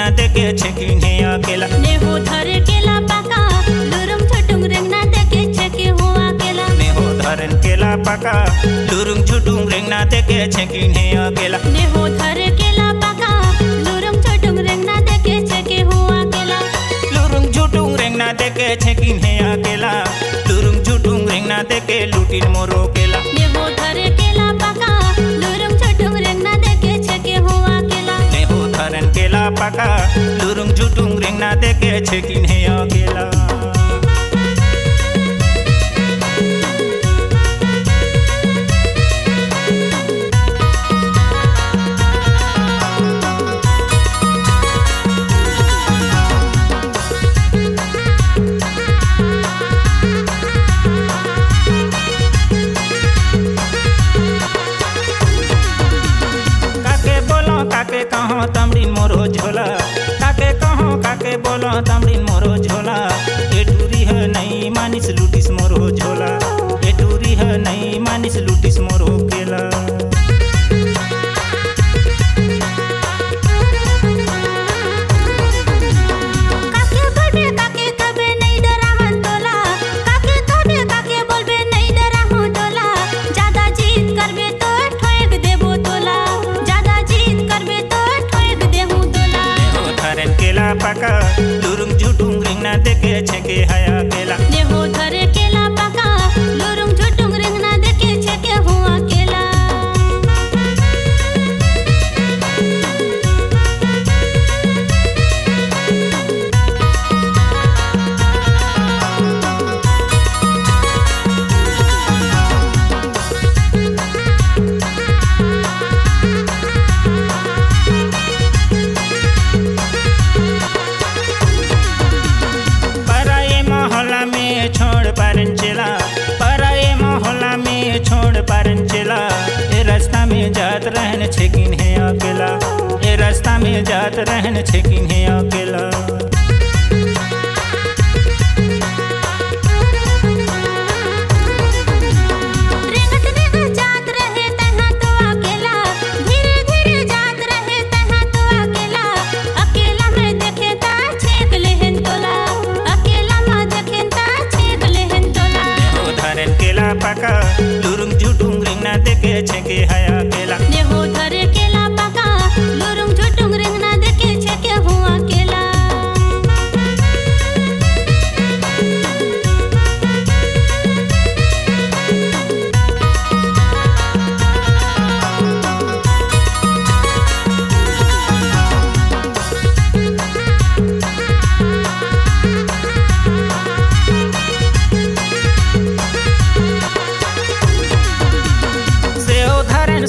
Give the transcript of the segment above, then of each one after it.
रेंगना देखे छेकिन है अकेला नेहो धरे केला पाका लुरुम छुटुंग रेंगना देखे छेके हो अकेला नेहो धरन केला पाका लुरुम छुटुंग रेंगना देखे छेकिन है अकेला नेहो धरे केला पाका लुरुम छुटुंग रेंगना देखे छेके हो अकेला लुरुम छुटुंग रेंगना देखे छेकिन है अकेला लुरुम छुटुंग रेंगना देखे लुटिन मोरो केला नेहो धरे केला पाका लुरुम छुटुंग रेंगना देखे छेके हो अकेला नेहो धरन केला पाका लुरुम छुटुंग रेंगना देखे छेकिन है अकेला काके कहो तमरीन मोरो झोला काके कहो काके बोलो तमरीन मोरो झोला ए टूरी है नहीं मानिस लुटिस मोरो झोला ए टूरी है नहीं मानिस लुटिस मोरो केला पाका लुरुम झुटुंग रेंगना देखे छेके हया केला नेहो धरे केला पाका लुरुम झुटुंग रेंगना देखे छेके हो अकेला छोड़ पारन चला पराए मोहल्ला में छोड़ पारन चला ए रास्ता में जात रहन छेकिन है अकेला ए रास्ता में जात रहन छेकिन है अकेला पाका लुरुम झुटुंग रेंगना देखे छेके हया केला नेहो धरे केला पाका लुरुम झुटुंग रेंगना देखे छेके हो अकेला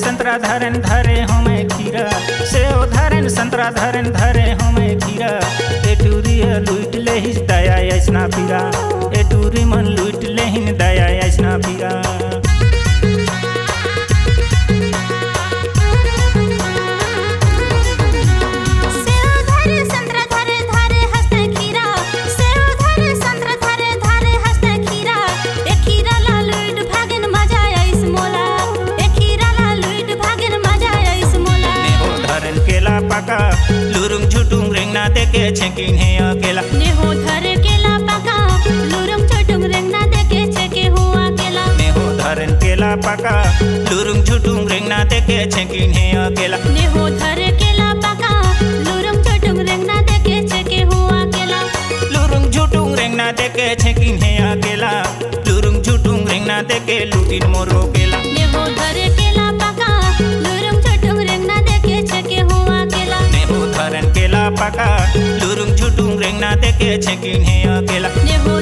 संतरा धरन धरे हमें खीरा सेव धरन संतरा धरन धरे हमें खीरा ए टूरी लुट लेहिस दया ऐसना फिरा ए टूरी मन लुट लेहिन दया ऐसना फिरा पाका लुरुम झुटुंग रेंगना देखे छेकिन है अकेला नेहो धरे केला पाका लुरुम झुटुंग रेंगना देखे छेके हो अकेला नेहो धरन केला पाका लुरुम झुटुंग रेंगना देखे छेकिन है अकेला नेहो धरे केला पाका लुरुम झुटुंग रेंगना देखे छेके हो अकेला लुरुम झुटुंग रेंगना देखे छेकिन है अकेला लुरुम झुटुंग रेंगना देखे लुटिन मोरो केला नेहो धरे केला पाका लुरुम झुटुंग रेंगना देखे छेके हो अकेला नेहो धरन केला पाका लुरुम झुटुंग रेंगना देखे छेकिन है अकेला नेहो